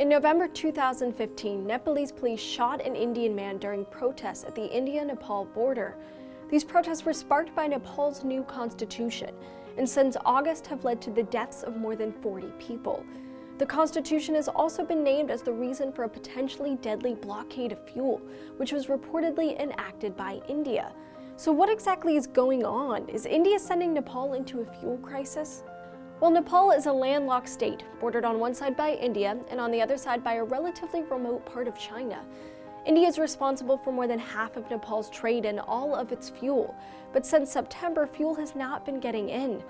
In November 2015, Nepalese police shot an Indian man during protests at the India-Nepal border. These protests were sparked by Nepal's new constitution, and since August have led to the deaths of more than 40 people. The constitution has also been named as the reason for a potentially deadly blockade of fuel, which was reportedly enacted by India. So what exactly is going on? Is India sending Nepal into a fuel crisis? Well, Nepal is a landlocked state, bordered on one side by India and on the other side by a relatively remote part of China. India is responsible for more than half of Nepal's trade and all of its fuel, but since September, fuel has not been getting in.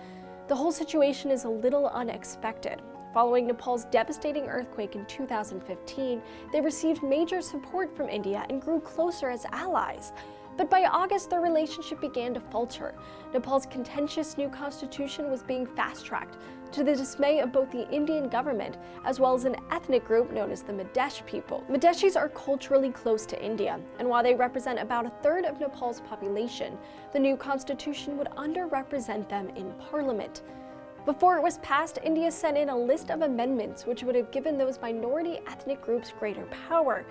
The whole situation is a little unexpected. Following Nepal's devastating earthquake in 2015, they received major support from India and grew closer as allies. But by August, their relationship began to falter. Nepal's contentious new constitution was being fast-tracked, to the dismay of both the Indian government as well as an ethnic group known as the Madhesi people. Madhesis are culturally close to India, and while they represent about a third of Nepal's population, the new constitution would underrepresent them in parliament. Before it was passed, India sent in a list of amendments which would have given those minority ethnic groups greater power.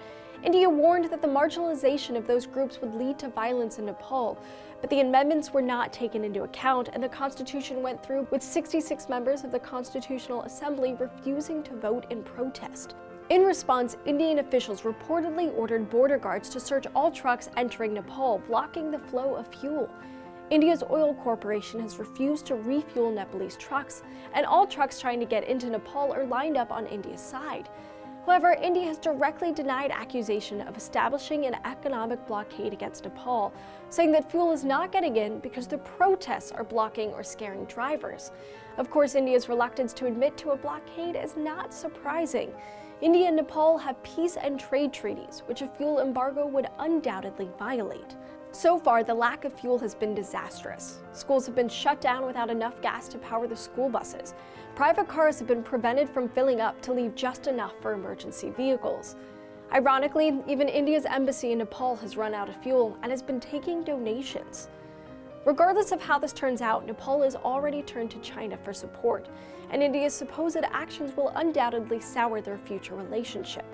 India warned that the marginalization of those groups would lead to violence in Nepal, but the amendments were not taken into account, and the constitution went through with 66 members of the Constitutional Assembly refusing to vote in protest. In response, Indian officials reportedly ordered border guards to search all trucks entering Nepal, blocking the flow of fuel. India's oil corporation has refused to refuel Nepalese trucks, and all trucks trying to get into Nepal are lined up on India's side. However, India has directly denied accusation of establishing an economic blockade against Nepal, saying that fuel is not getting in because the protests are blocking or scaring drivers. Of course, India's reluctance to admit to a blockade is not surprising. India and Nepal have peace and trade treaties, which a fuel embargo would undoubtedly violate. So far, the lack of fuel has been disastrous. Schools have been shut down without enough gas to power the school buses. Private cars have been prevented from filling up to leave just enough for emergency vehicles. Ironically, even India's embassy in Nepal has run out of fuel and has been taking donations. Regardless of how this turns out, Nepal has already turned to China for support, and India's supposed actions will undoubtedly sour their future relationship.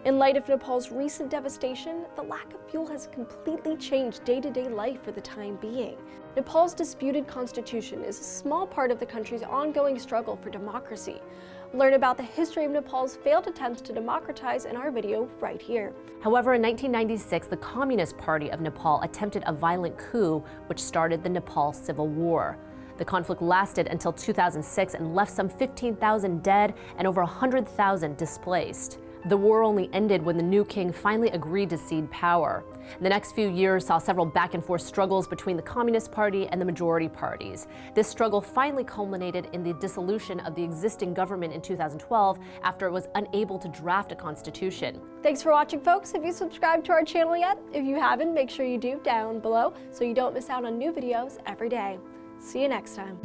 In light of Nepal's recent devastation, the lack of fuel has completely changed day-to-day life for the time being. Nepal's disputed constitution is a small part of the country's ongoing struggle for democracy. Learn about the history of Nepal's failed attempts to democratize in our video right here. However, in 1996, the Communist Party of Nepal attempted a violent coup, which started the Nepal Civil War. The conflict lasted until 2006 and left some 15,000 dead and over 100,000 displaced. The war only ended when the new king finally agreed to cede power. The next few years saw several back-and-forth struggles between the Communist Party and the majority parties. This struggle finally culminated in the dissolution of the existing government in 2012 after it was unable to draft a constitution. Thanks for watching, folks. Have you subscribed to our channel yet? If you haven't, make sure you do down below so you don't miss out on new videos every day. See you next time.